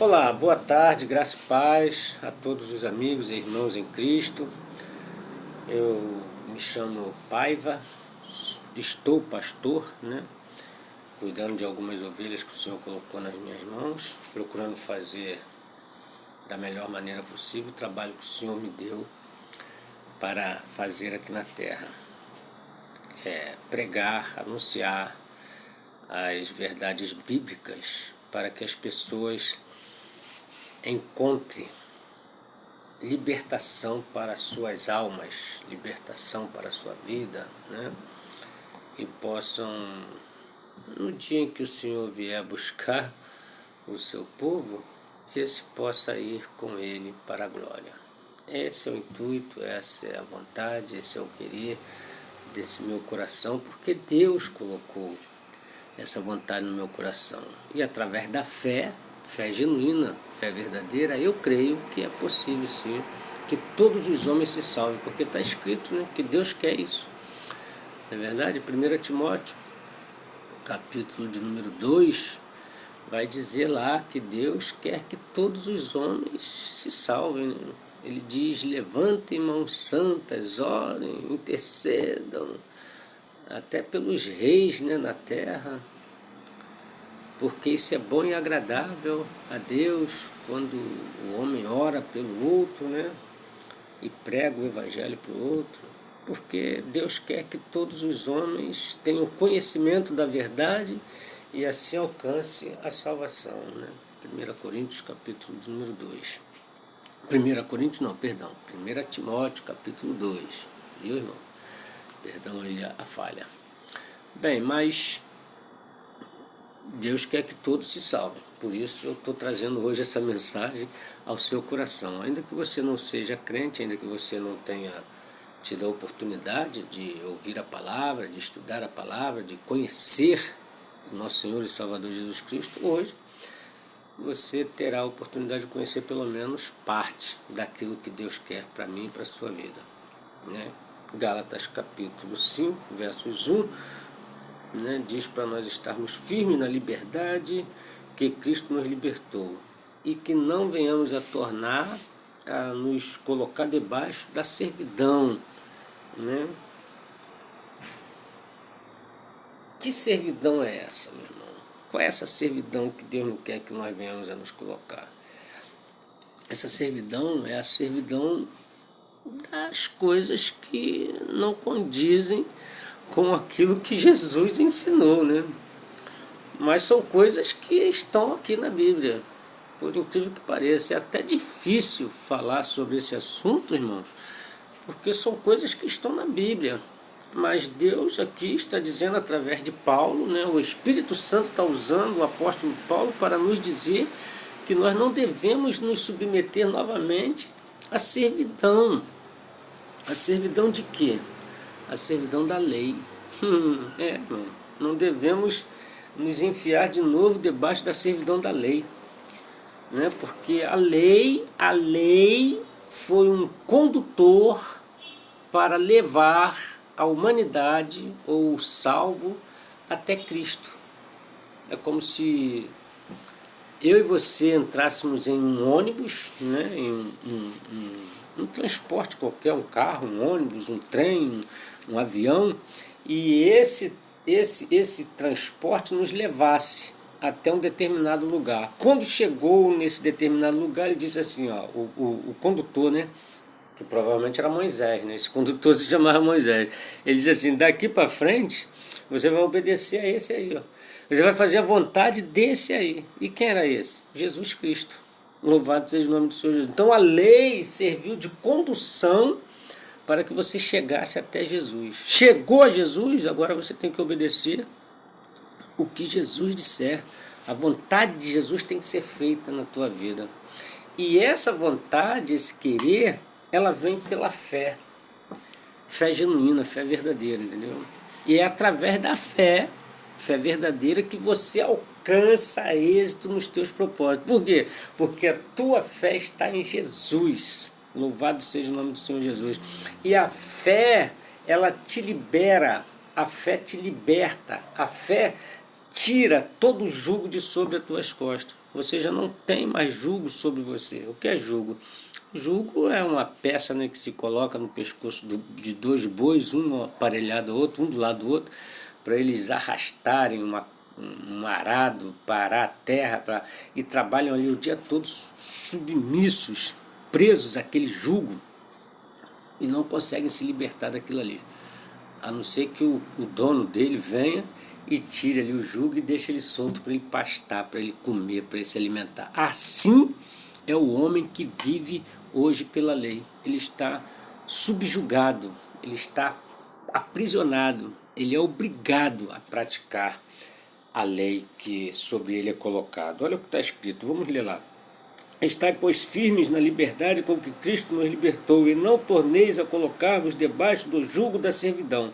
Olá, boa tarde, graça e paz a todos os amigos e irmãos em Cristo. Eu me chamo Paiva, estou pastor, cuidando de algumas ovelhas que o Senhor colocou nas minhas mãos, procurando fazer da melhor maneira possível o trabalho que o Senhor me deu para fazer aqui na terra. Pregar, anunciar as verdades bíblicas para que as pessoas encontrem libertação para suas almas, libertação para a sua vida, e possam, no dia em que o Senhor vier buscar o seu povo, esse possa ir com ele para a glória. Esse é o intuito, essa é a vontade, esse é o querer desse meu coração, porque Deus colocou essa vontade no meu coração. E através da fé genuína, fé verdadeira, eu creio que é possível sim que todos os homens se salvem, porque está escrito, que Deus quer isso. Não é verdade? 1 Timóteo, capítulo de número 2, vai dizer lá que Deus quer que todos os homens se salvem. Ele diz: levantem mãos santas, orem, intercedam, até pelos reis na terra, porque isso é bom e agradável a Deus quando o homem ora pelo outro, e prega o evangelho para o outro, porque Deus quer que todos os homens tenham conhecimento da verdade e assim alcance a salvação. 1 Coríntios, capítulo de número 2. 1 Timóteo, capítulo 2. Viu, irmão? Perdão aí a falha. Bem, mas Deus quer que todos se salvem. Por isso eu estou trazendo hoje essa mensagem ao seu coração. Ainda que você não seja crente, ainda que você não tenha tido a oportunidade de ouvir a palavra, de estudar a palavra, de conhecer o nosso Senhor e Salvador Jesus Cristo, hoje você terá a oportunidade de conhecer pelo menos parte daquilo que Deus quer para mim e para a sua vida. Gálatas capítulo 5, versos 1, diz para nós estarmos firmes na liberdade que Cristo nos libertou e que não venhamos a tornar a nos colocar debaixo da servidão. Que servidão é essa, meu irmão? Qual é essa servidão que Deus não quer que nós venhamos a nos colocar? Essa servidão é a servidão das coisas que não condizem com aquilo que Jesus ensinou, Mas são coisas que estão aqui na Bíblia. Por incrível que pareça, é até difícil falar sobre esse assunto, irmãos, porque são coisas que estão na Bíblia. Mas Deus aqui está dizendo através de Paulo, o Espírito Santo está usando o apóstolo Paulo para nos dizer que nós não devemos nos submeter novamente à servidão. A servidão de quê? A servidão da lei. Não devemos nos enfiar de novo debaixo da servidão da lei, porque a lei foi um condutor para levar a humanidade ou o salvo até Cristo. É como se eu e você entrássemos em um ônibus, em um transporte qualquer, um carro, um ônibus, um trem, um avião, e esse transporte nos levasse até um determinado lugar. Quando chegou nesse determinado lugar, ele disse assim, o condutor, que provavelmente era Moisés, esse condutor se chamava Moisés, ele diz assim: daqui para frente você vai obedecer a esse aí, você vai fazer a vontade desse aí. E quem era esse? Jesus Cristo. Louvado seja o nome do Senhor Jesus. Então a lei serviu de condução para que você chegasse até Jesus. Chegou a Jesus, agora você tem que obedecer o que Jesus disser. A vontade de Jesus tem que ser feita na tua vida. E essa vontade, esse querer, ela vem pela fé. Fé genuína, fé verdadeira, entendeu? E é através da fé verdadeira, que você alcança êxito nos teus propósitos. Por quê? Porque a tua fé está em Jesus. Louvado seja o nome do Senhor Jesus. E a fé, ela te libera, a fé te liberta, a fé tira todo o jugo de sobre as tuas costas. Você já não tem mais jugo sobre você. O que é jugo? Jugo é uma peça, né, que se coloca no pescoço de dois bois, um aparelhado ao outro, um do lado do outro, para eles arrastarem um arado, parar a terra, e trabalham ali o dia todo submissos, presos àquele jugo, e não conseguem se libertar daquilo ali. A não ser que o dono dele venha e tire ali o jugo e deixe ele solto para ele pastar, para ele comer, para ele se alimentar. Assim é o homem que vive hoje pela lei. Ele está subjugado, ele está aprisionado, ele é obrigado a praticar a lei que sobre ele é colocado. Olha o que está escrito, vamos ler lá. Estai, pois, firmes na liberdade com que Cristo nos libertou, e não torneis a colocar-vos debaixo do jugo da servidão.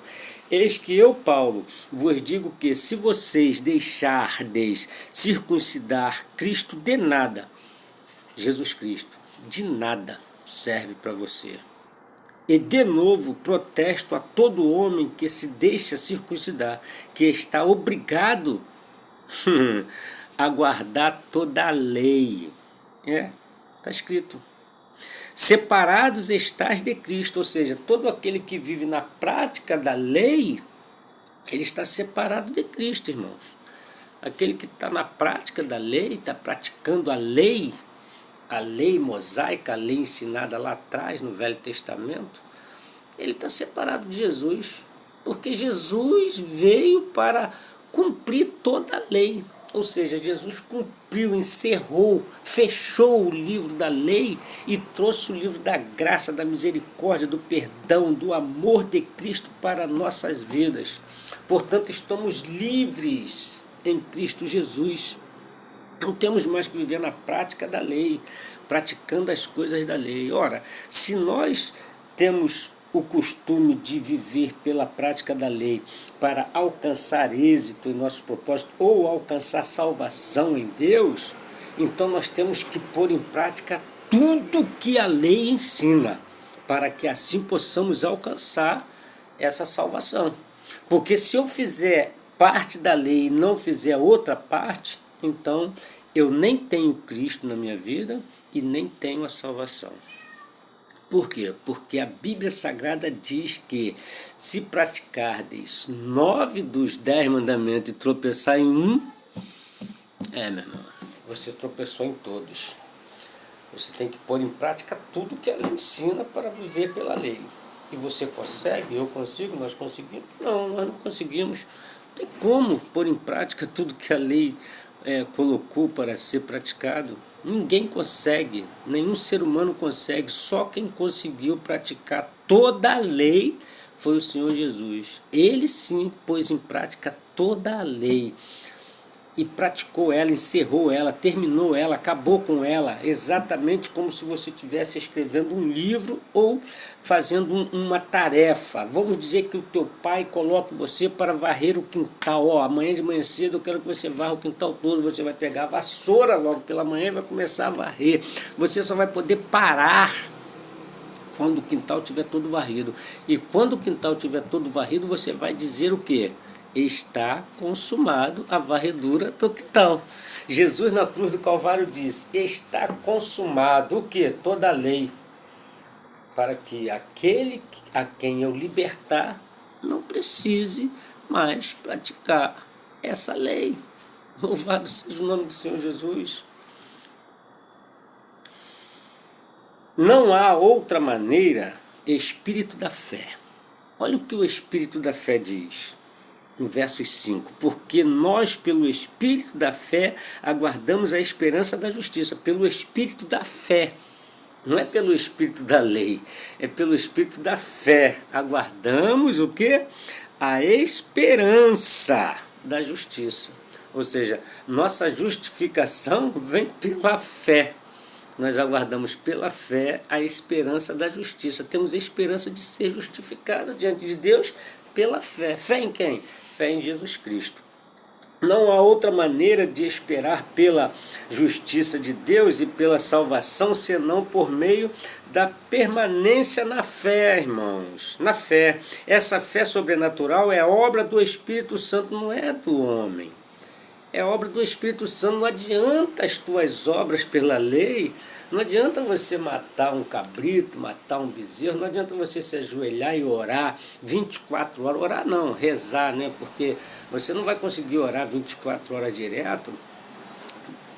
Eis que eu, Paulo, vos digo que, se vocês deixardes circuncidar Cristo, de nada, Jesus Cristo, de nada serve para você. E de novo protesto a todo homem que se deixa circuncidar, que está obrigado a guardar toda a lei. Está escrito. Separados estais de Cristo, ou seja, todo aquele que vive na prática da lei, ele está separado de Cristo, irmãos. Aquele que está na prática da lei, está praticando a lei mosaica, a lei ensinada lá atrás no Velho Testamento, ele está separado de Jesus, porque Jesus veio para cumprir toda a lei. Ou seja, Jesus cumpriu, encerrou, fechou o livro da lei e trouxe o livro da graça, da misericórdia, do perdão, do amor de Cristo para nossas vidas. Portanto, estamos livres em Cristo Jesus. Não temos mais que viver na prática da lei, praticando as coisas da lei. Ora, se nós temos o costume de viver pela prática da lei para alcançar êxito em nossos propósitos ou alcançar salvação em Deus, então nós temos que pôr em prática tudo que a lei ensina, para que assim possamos alcançar essa salvação. Porque se eu fizer parte da lei e não fizer outra parte, então eu nem tenho Cristo na minha vida e nem tenho a salvação. Por quê? Porque a Bíblia Sagrada diz que se praticardes 9 dos 10 mandamentos e tropeçar em um, meu irmão, você tropeçou em todos. Você tem que pôr em prática tudo que a lei ensina para viver pela lei. E você consegue? Eu consigo? Nós conseguimos? Não, nós não conseguimos. Não tem como pôr em prática tudo que a lei colocou para ser praticado. Ninguém consegue, nenhum ser humano consegue, só quem conseguiu praticar toda a lei foi o Senhor Jesus. Ele sim pôs em prática toda a lei e praticou ela, encerrou ela, terminou ela, acabou com ela, exatamente como se você estivesse escrevendo um livro ou fazendo uma tarefa. Vamos dizer que o teu pai coloca você para varrer o quintal. Amanhã de manhã cedo eu quero que você varra o quintal todo. Você vai pegar a vassoura logo pela manhã e vai começar a varrer. Você só vai poder parar quando o quintal estiver todo varrido. E quando o quintal estiver todo varrido, você vai dizer o quê? Está consumado a varredura do quintal. Jesus na cruz do Calvário diz, está consumado o quê? Toda a lei, para que aquele a quem eu libertar não precise mais praticar essa lei. Louvado seja o nome do Senhor Jesus. Não há outra maneira, espírito da fé. Olha o que o espírito da fé diz. No verso 5, porque nós, pelo Espírito da fé, aguardamos a esperança da justiça, pelo Espírito da fé, não é pelo Espírito da lei, é pelo Espírito da fé, aguardamos o quê? A esperança da justiça, ou seja, nossa justificação vem pela fé, nós aguardamos pela fé a esperança da justiça, temos esperança de ser justificado diante de Deus pela fé. Fé em quem? Fé em Jesus Cristo. Não há outra maneira de esperar pela justiça de Deus e pela salvação senão por meio da permanência na fé, irmãos. Na fé. Essa fé sobrenatural é obra do Espírito Santo, não é do homem. é obra do Espírito Santo. Não adianta as tuas obras pela lei, não adianta você matar um cabrito, matar um bezerro, não adianta você se ajoelhar e orar 24 horas. Orar não, rezar, né? Porque você não vai conseguir orar 24 horas direto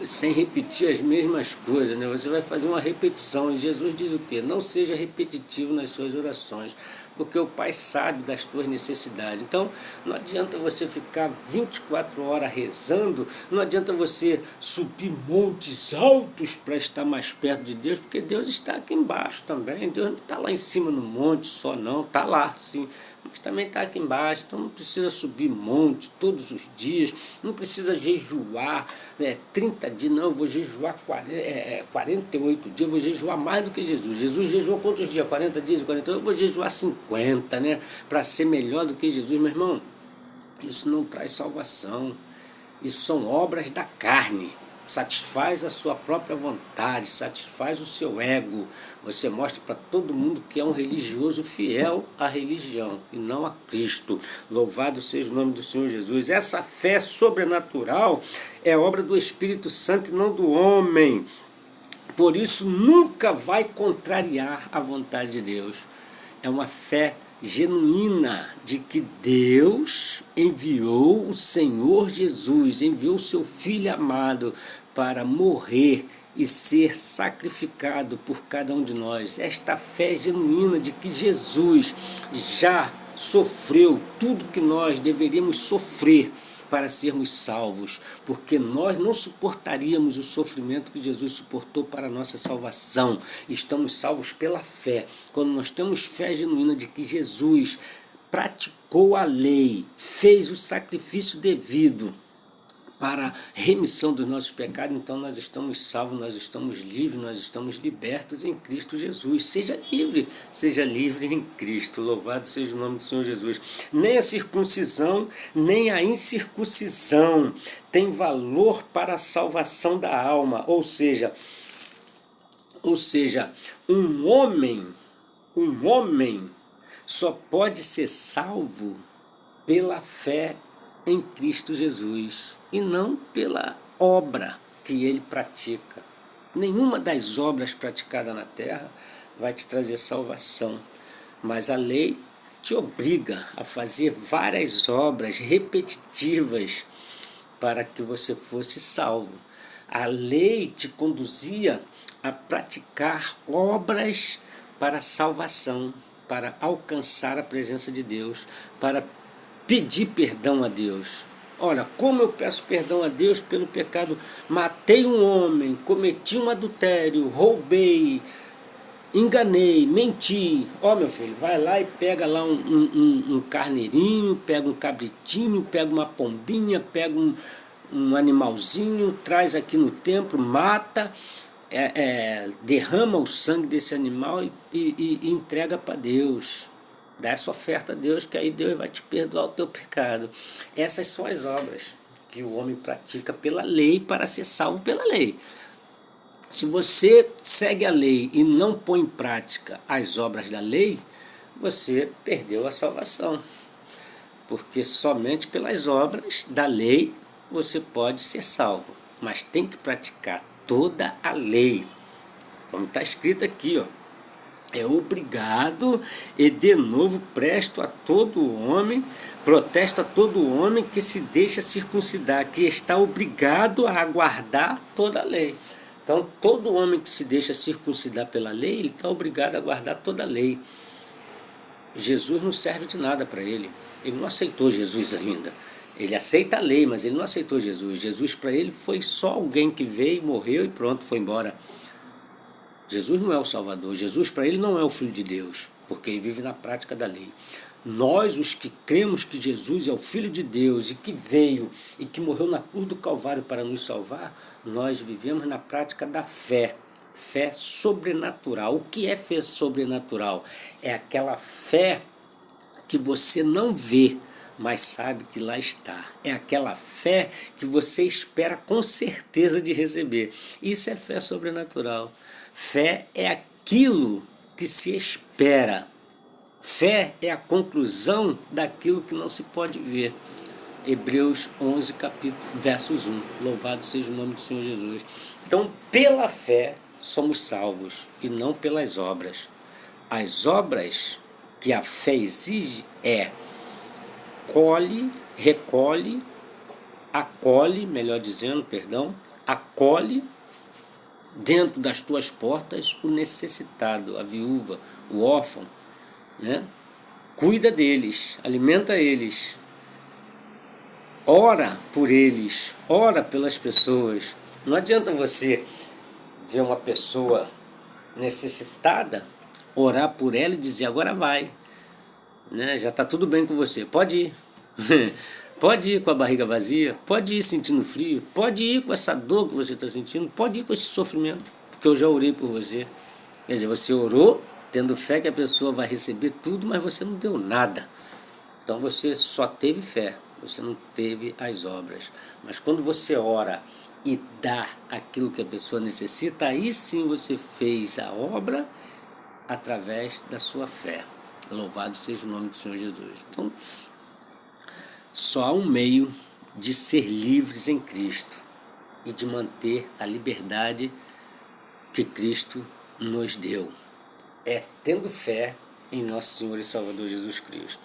sem repetir as mesmas coisas, né? Você vai fazer uma repetição. E Jesus diz o quê? Não seja repetitivo nas suas orações, porque o Pai sabe das tuas necessidades. Então, não adianta você ficar 24 horas rezando, não adianta você subir montes altos para estar mais perto de Deus, porque Deus está aqui embaixo também. Deus não está lá em cima no monte só não, está lá sim, mas também está aqui embaixo. Então não precisa subir monte todos os dias, não precisa jejuar 30 dias, não, eu vou jejuar 48 dias, eu vou jejuar mais do que Jesus. Jesus jejuou quantos dias? 40 dias, 40, eu vou jejuar 50, né? Para ser melhor do que Jesus. Meu irmão, isso não traz salvação, isso são obras da carne. Satisfaz a sua própria vontade, satisfaz o seu ego. Você mostra para todo mundo que é um religioso fiel à religião e não a Cristo. Louvado seja o nome do Senhor Jesus. Essa fé sobrenatural é obra do Espírito Santo e não do homem. Por isso nunca vai contrariar a vontade de Deus. É uma fé genuína de que Deus enviou o Senhor Jesus, enviou o seu Filho amado para morrer e ser sacrificado por cada um de nós. Esta fé genuína de que Jesus já sofreu tudo que nós deveríamos sofrer para sermos salvos, porque nós não suportaríamos o sofrimento que Jesus suportou para a nossa salvação. Estamos salvos pela fé. Quando nós temos fé genuína de que Jesus praticou a lei, fez o sacrifício devido para a remissão dos nossos pecados, então nós estamos salvos, nós estamos livres, nós estamos libertos em Cristo Jesus. Seja livre em Cristo. Louvado seja o nome do Senhor Jesus. Nem a circuncisão, nem a incircuncisão tem valor para a salvação da alma. Ou seja, um homem só pode ser salvo pela fé em Cristo Jesus e não pela obra que ele pratica. Nenhuma das obras praticadas na terra vai te trazer salvação, mas a lei te obriga a fazer várias obras repetitivas para que você fosse salvo. A lei te conduzia a praticar obras para a salvação, para alcançar a presença de Deus, para pedir perdão a Deus. Olha, como eu peço perdão a Deus pelo pecado? Matei um homem, cometi um adultério, roubei, enganei, menti. Meu filho, vai lá e pega lá um carneirinho, pega um cabritinho, pega uma pombinha, pega um animalzinho, traz aqui no templo, mata, derrama o sangue desse animal e entrega para Deus. Dá essa oferta a Deus, que aí Deus vai te perdoar o teu pecado. Essas são as obras que o homem pratica pela lei para ser salvo pela lei. Se você segue a lei e não põe em prática as obras da lei, você perdeu a salvação. Porque somente pelas obras da lei você pode ser salvo. Mas tem que praticar toda a lei. Como está escrito aqui, é obrigado e de novo presto a todo homem, protesto a todo homem que se deixa circuncidar, que está obrigado a aguardar toda a lei. Então todo homem que se deixa circuncidar pela lei, ele está obrigado a aguardar toda a lei. Jesus não serve de nada para ele. Ele não aceitou Jesus ainda. Ele aceita a lei, mas ele não aceitou Jesus. Jesus para ele foi só alguém que veio, morreu e pronto, foi embora. Jesus não é o Salvador, Jesus para ele não é o Filho de Deus, porque ele vive na prática da lei. Nós, os que cremos que Jesus é o Filho de Deus e que veio e que morreu na cruz do Calvário para nos salvar, nós vivemos na prática da fé, fé sobrenatural. O que é fé sobrenatural? É aquela fé que você não vê, mas sabe que lá está. É aquela fé que você espera com certeza de receber. Isso é fé sobrenatural. Fé é aquilo que se espera. Fé é a conclusão daquilo que não se pode ver. Hebreus 11, versos 1. Louvado seja o nome do Senhor Jesus. Então, pela fé somos salvos e não pelas obras. As obras que a fé exige recolhe, acolhe, melhor dizendo, acolhe dentro das tuas portas o necessitado, a viúva, o órfão, né? Cuida deles, alimenta eles, ora por eles, ora pelas pessoas. Não adianta você ver uma pessoa necessitada, orar por ela e dizer, agora vai, né? Já está tudo bem com você, pode ir. Pode ir com a barriga vazia, pode ir sentindo frio, pode ir com essa dor que você está sentindo, pode ir com esse sofrimento, porque eu já orei por você. Quer dizer, você orou tendo fé que a pessoa vai receber tudo, mas você não deu nada. Então você só teve fé, você não teve as obras. Mas quando você ora e dá aquilo que a pessoa necessita, aí sim você fez a obra através da sua fé. Louvado seja o nome do Senhor Jesus. Então, só há um meio de ser livres em Cristo e de manter a liberdade que Cristo nos deu. É tendo fé em nosso Senhor e Salvador Jesus Cristo.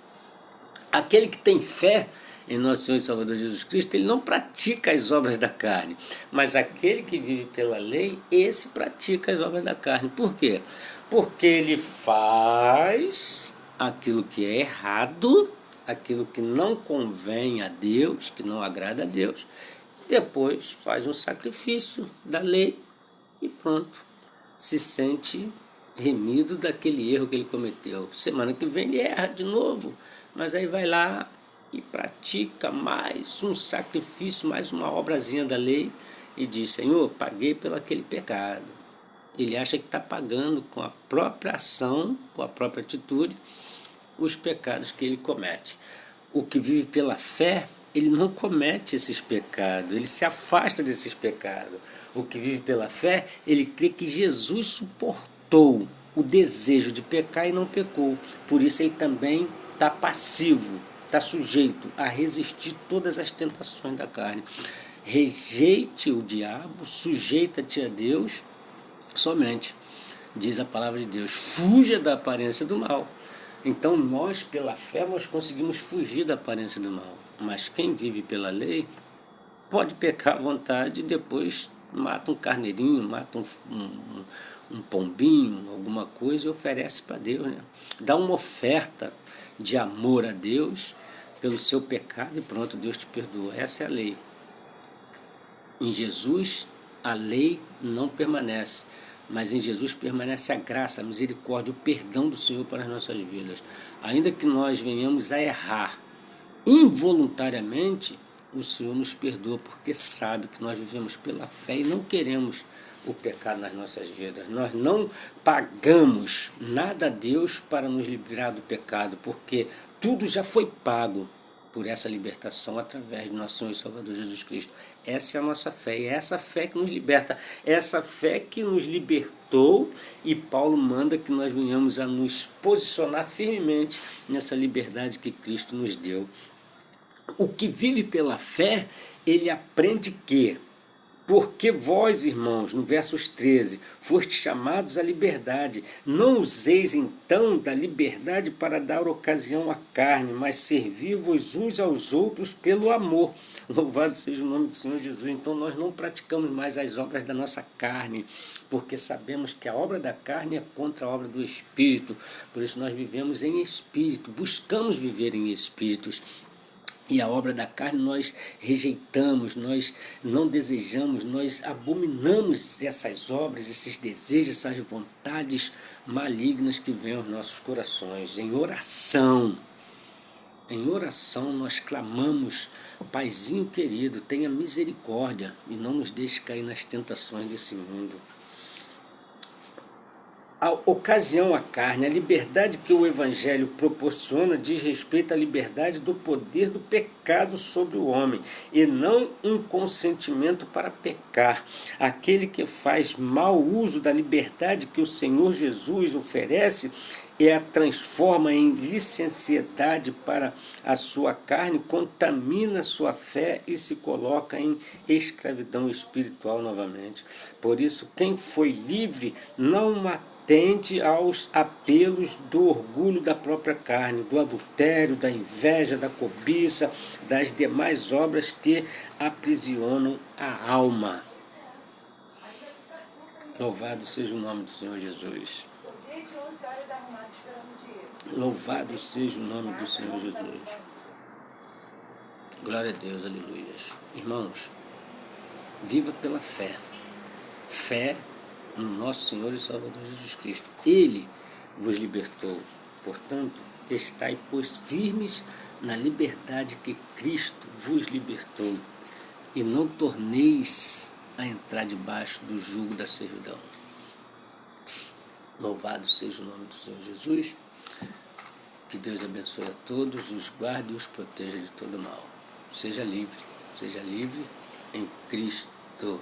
Aquele que tem fé em nosso Senhor e Salvador Jesus Cristo, ele não pratica as obras da carne, mas aquele que vive pela lei, esse pratica as obras da carne. Por quê? Porque ele faz aquilo que é errado, aquilo que não convém a Deus, que não agrada a Deus, e depois faz um sacrifício da lei e pronto, se sente remido daquele erro que ele cometeu. Semana que vem ele erra de novo, mas aí vai lá e pratica mais um sacrifício, mais uma obrazinha da lei e diz, Senhor, paguei pelo aquele pecado. Ele acha que está pagando com a própria ação, com a própria atitude, os pecados que ele comete. O que vive pela fé, ele não comete esses pecados, ele se afasta desses pecados. O que vive pela fé, ele crê que Jesus suportou o desejo de pecar e não pecou. Por isso ele também está passivo, está sujeito a resistir todas as tentações da carne. Rejeite o diabo, sujeita-te a Deus somente, diz a palavra de Deus, fuja da aparência do mal. Então nós, pela fé, nós conseguimos fugir da aparência do mal. Mas quem vive pela lei pode pecar à vontade e depois mata um carneirinho, mata um pombinho, alguma coisa e oferece para Deus, né? Dá uma oferta de amor a Deus pelo seu pecado e pronto, Deus te perdoa. Essa é a lei. Em Jesus, a lei não permanece, mas em Jesus permanece a graça, a misericórdia, o perdão do Senhor para as nossas vidas. Ainda que nós venhamos a errar involuntariamente, o Senhor nos perdoa, porque sabe que nós vivemos pela fé e não queremos o pecado nas nossas vidas. Nós não pagamos nada a Deus para nos livrar do pecado, porque tudo já foi pago por essa libertação através de nosso Senhor e Salvador Jesus Cristo. Essa é a nossa fé, e é essa fé que nos liberta, essa fé que nos libertou, e Paulo manda que nós venhamos a nos posicionar firmemente nessa liberdade que Cristo nos deu. O que vive pela fé, ele aprende que, porque vós, irmãos, no versos 13, fostes chamados à liberdade, não useis então da liberdade para dar ocasião à carne, mas servi-vos uns aos outros pelo amor. Louvado seja o nome do Senhor Jesus. Então nós não praticamos mais as obras da nossa carne, porque sabemos que a obra da carne é contra a obra do Espírito. Por isso nós vivemos em Espírito, buscamos viver em Espíritos. E a obra da carne nós rejeitamos, nós não desejamos, nós abominamos essas obras, esses desejos, essas vontades malignas que vêm aos nossos corações. Em oração nós clamamos, Paizinho querido, tenha misericórdia e não nos deixe cair nas tentações desse mundo. a ocasião à carne. A liberdade que o Evangelho proporciona diz respeito à liberdade do poder do pecado sobre o homem, e não um consentimento para pecar. Aquele que faz mau uso da liberdade que o Senhor Jesus oferece e a transforma em licenciedade para a sua carne, contamina sua fé e se coloca em escravidão espiritual novamente. Por isso, quem foi livre não atende aos apelos do orgulho da própria carne, do adultério, da inveja, da cobiça, das demais obras que aprisionam a alma. Louvado seja o nome do Senhor Jesus. Louvado seja o nome do Senhor Jesus. Glória a Deus, aleluia. Irmãos, viva pela fé. Fé no nosso Senhor e Salvador Jesus Cristo. Ele vos libertou. Portanto, estai, pois, firmes na liberdade que Cristo vos libertou, e não torneis a entrar debaixo do jugo da servidão. Louvado seja o nome do Senhor Jesus. Que Deus abençoe a todos, os guarde e os proteja de todo mal. Seja livre em Cristo.